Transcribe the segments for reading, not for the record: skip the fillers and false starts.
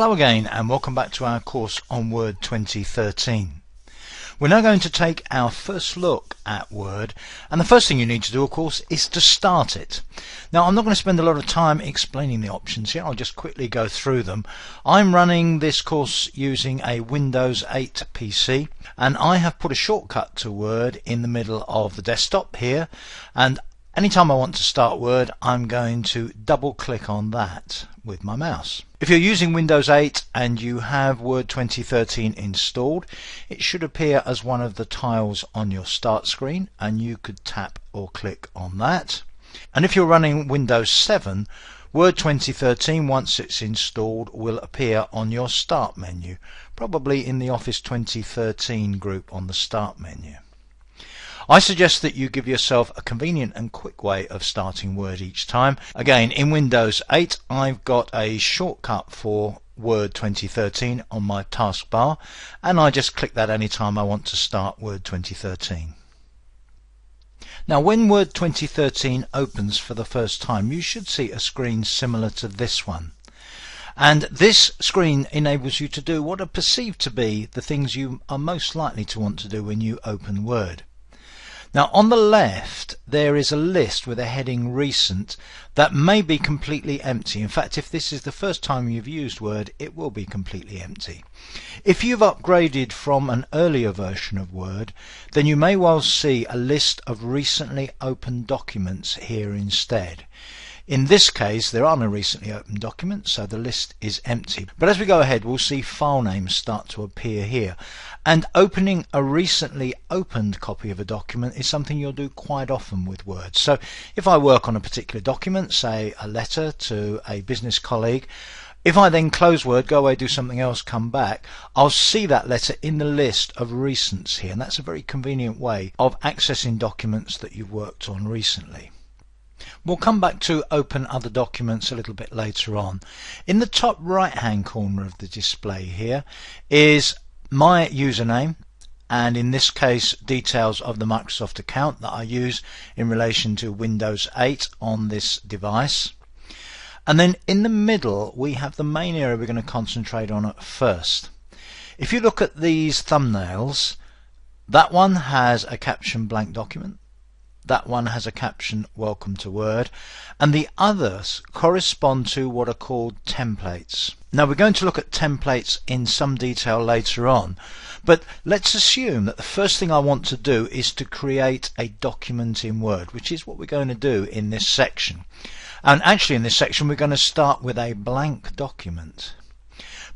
Hello again and welcome back to our course on Word 2013. We're now going to take our first look at Word, and the first thing you need to do, of course, is to start it. Now, I'm not going to spend a lot of time explaining the options here. I'll just quickly go through them. I'm running this course using a Windows 8 PC, and I have put a shortcut to Word in the middle of the desktop here, and anytime I want to start Word, I'm going to double click on that with my mouse. If you're using Windows 8 and you have Word 2013 installed, it should appear as one of the tiles on your start screen, and you could tap or click on that. And if you're running Windows 7, Word 2013, once it's installed, will appear on your start menu, probably in the Office 2013 group on the start menu. I suggest that you give yourself a convenient and quick way of starting Word each time. Again, in Windows 8 I've got a shortcut for Word 2013 on my taskbar, and I just click that anytime I want to start Word 2013. Now, when Word 2013 opens for the first time, you should see a screen similar to this one. And this screen enables you to do what are perceived to be the things you are most likely to want to do when you open Word. Now, on the left there is a list with a heading Recent that may be completely empty. In fact, if this is the first time you've used Word, it will be completely empty. If you've upgraded from an earlier version of Word, then you may well see a list of recently opened documents here instead. In this case, there are no recently opened documents, so the list is empty. But as we go ahead, we'll see file names start to appear here. And opening a recently opened copy of a document is something you'll do quite often with Word. So if I work on a particular document, say a letter to a business colleague, if I then close Word, go away, do something else, come back, I'll see that letter in the list of recents here. And that's a very convenient way of accessing documents that you've worked on recently. We'll come back to open other documents a little bit later on. In the top right hand corner of the display here is my username, and in this case details of the Microsoft account that I use in relation to Windows 8 on this device. And then in the middle we have the main area we're going to concentrate on at first. If you look at these thumbnails, that one has a caption blank document. That one has a caption Welcome to Word, and the others correspond to what are called templates. Now, we're going to look at templates in some detail later on, but let's assume that the first thing I want to do is to create a document in Word, which is what we're going to do in this section. And actually in this section we're going to start with a blank document.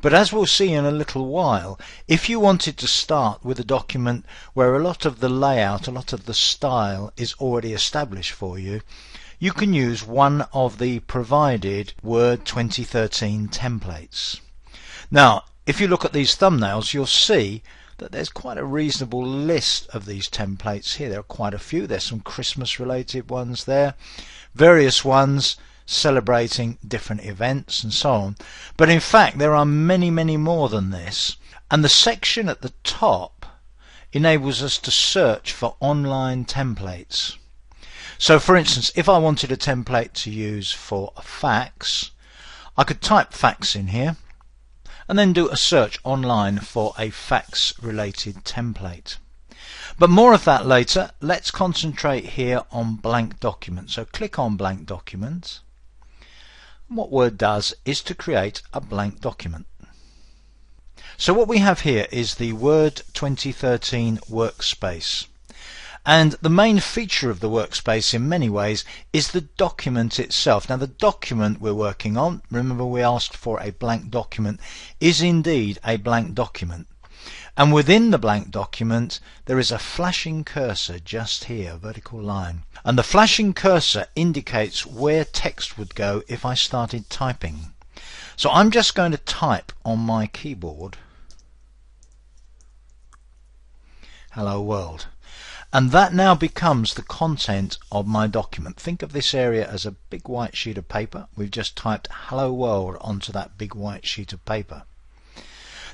But as we'll see in a little while, if you wanted to start with a document where a lot of the layout, a lot of the style is already established for you, you can use one of the provided Word 2013 templates. Now, if you look at these thumbnails, you'll see that there's quite a reasonable list of these templates here. There are quite a few. There's some Christmas related ones there, various ones celebrating different events and so on. But in fact there are many more than this, and the section at the top enables us to search for online templates. So for instance, if I wanted a template to use for a fax, I could type fax in here and then do a search online for a fax related template. But more of that later. Let's concentrate here on blank document. So click on blank document. What Word does is to create a blank document. So what we have here is the Word 2013 workspace, and the main feature of the workspace in many ways is the document itself. Now, the document we're working on, remember we asked for a blank document, is indeed a blank document. And within the blank document there is a flashing cursor just here, a vertical line. And the flashing cursor indicates where text would go if I started typing. So I'm just going to type on my keyboard, Hello World. And that now becomes the content of my document. Think of this area as a big white sheet of paper. We've just typed Hello World onto that big white sheet of paper.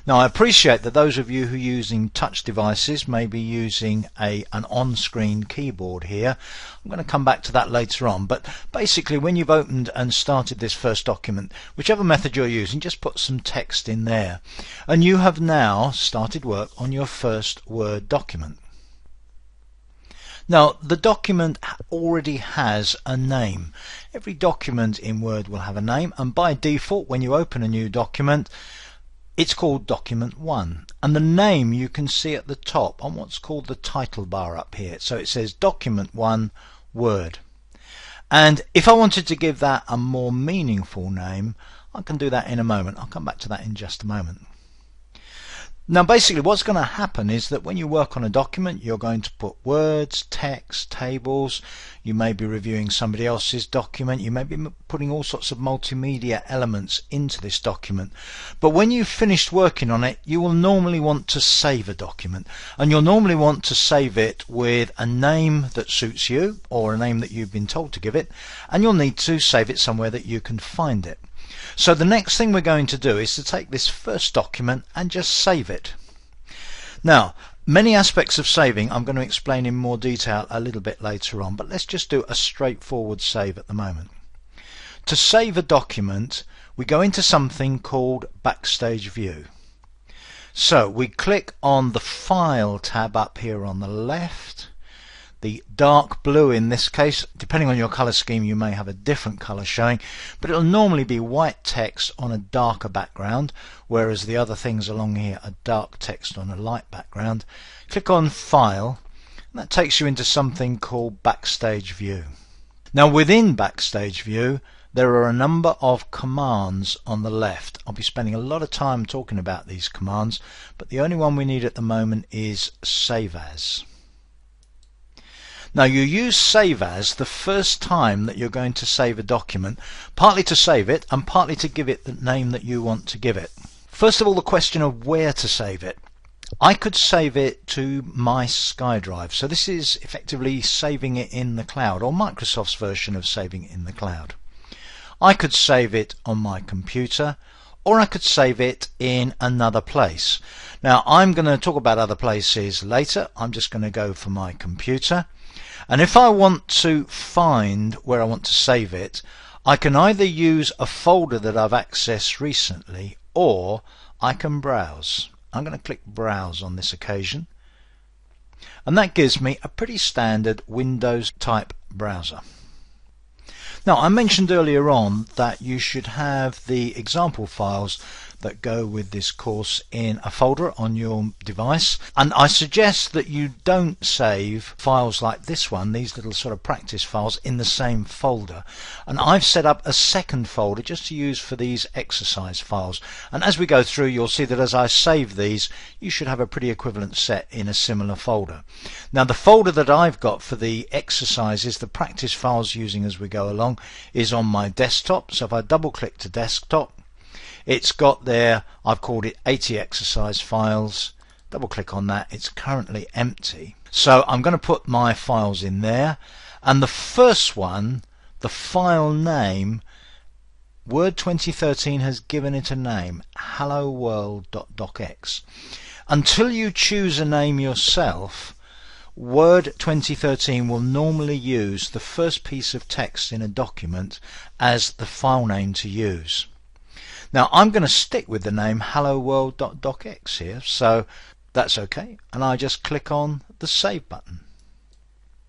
Now I appreciate that those of you who are using touch devices may be using an on-screen keyboard here. I'm going to come back to that later on, but basically when you've opened and started this first document, whichever method you're using, just put some text in there and you have now started work on your first Word document. Now the document already has a name. Every document in Word will have a name, and by default when you open a new document it's called document 1, and the name you can see at the top on what's called the title bar up here. So it says document 1 Word, and if I wanted to give that a more meaningful name I can do that in a moment. I'll come back to that in just a moment. Now basically what's going to happen is that when you work on a document you're going to put words, text, tables, you may be reviewing somebody else's document, you may be putting all sorts of multimedia elements into this document, but when you've finished working on it you will normally want to save a document, and you'll normally want to save it with a name that suits you or a name that you've been told to give it, and you'll need to save it somewhere that you can find it. So the next thing we're going to do is to take this first document and just save it. Now many aspects of saving I'm going to explain in more detail a little bit later on, but let's just do a straightforward save at the moment. To save a document we go into something called Backstage View. So we click on the File tab up here on the left. The dark blue in this case, depending on your color scheme you may have a different color showing, but it'll normally be white text on a darker background, whereas the other things along here are dark text on a light background. Click on File, and that takes you into something called Backstage View. Now within Backstage View there are a number of commands on the left. I'll be spending a lot of time talking about these commands, but the only one we need at the moment is Save As. Now you use Save As the first time that you're going to save a document, partly to save it and partly to give it the name that you want to give it. First of all, the question of where to save it. I could save it to my SkyDrive, so this is effectively saving it in the cloud, or Microsoft's version of saving it in the cloud. I could save it on my computer, or I could save it in another place. Now I'm going to talk about other places later. I'm just going to go for my computer. And if I want to find where I want to save it, I can either use a folder that I've accessed recently, or I can browse. I'm going to click Browse on this occasion, and that gives me a pretty standard Windows type browser. Now I mentioned earlier on that you should have the example files that go with this course in a folder on your device, and I suggest that you don't save files like this one, these little sort of practice files, in the same folder, and I've set up a second folder just to use for these exercise files, and as we go through you'll see that as I save these you should have a pretty equivalent set in a similar folder. Now the folder that I've got for the exercises, the practice files using as we go along, is on my desktop. So if I double click to desktop, it's got there, I've called it 80 exercise files. Double click on that, it's currently empty. So I'm going to put my files in there, and the first one, the file name, Word 2013 has given it a name, helloworld.docx. Until you choose a name yourself, Word 2013 will normally use the first piece of text in a document as the file name to use. Now I'm going to stick with the name helloworld.docx here, so that's okay, and I just click on the Save button.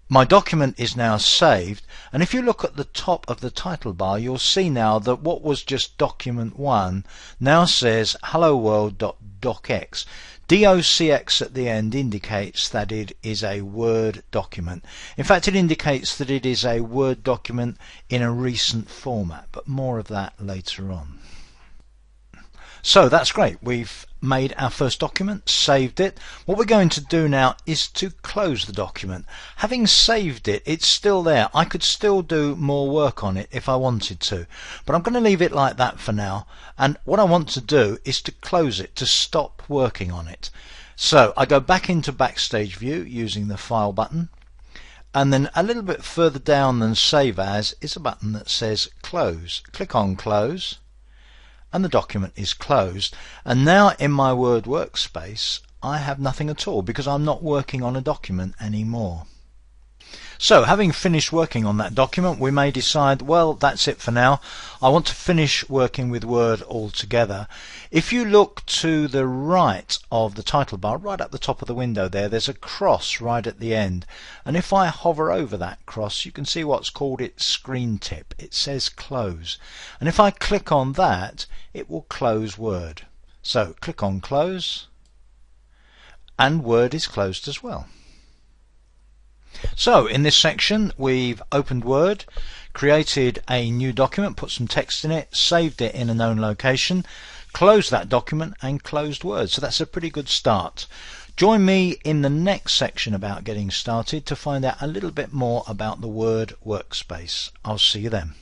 My document is now saved, and if you look at the top of the title bar you'll see now that what was just document 1 now says helloworld.docx. DOCX at the end indicates that it is a Word document. In fact, it indicates that it is a Word document in a recent format, but more of that later on. So that's great. We've made our first document, saved it. What we're going to do now is to close the document. Having saved it, it's still there. I could still do more work on it if I wanted to, but I'm going to leave it like that for now, and what I want to do is to close it, to stop working on it. So I go back into Backstage View using the File button, and then a little bit further down than Save As is a button that says Close. Click on Close, and the document is closed. And now in my Word workspace I have nothing at all because I'm not working on a document anymore. So having finished working on that document, we may decide, well, that's it for now. I want to finish working with Word altogether. If you look to the right of the title bar, right at the top of the window there's a cross right at the end. And if I hover over that cross, you can see what's called its screen tip. It says close. And if I click on that, it will close Word. So click on close, and Word is closed as well. So in this section we've opened Word, created a new document, put some text in it, saved it in a known location, closed that document and closed Word. So that's a pretty good start. Join me in the next section about getting started to find out a little bit more about the Word workspace. I'll see you then.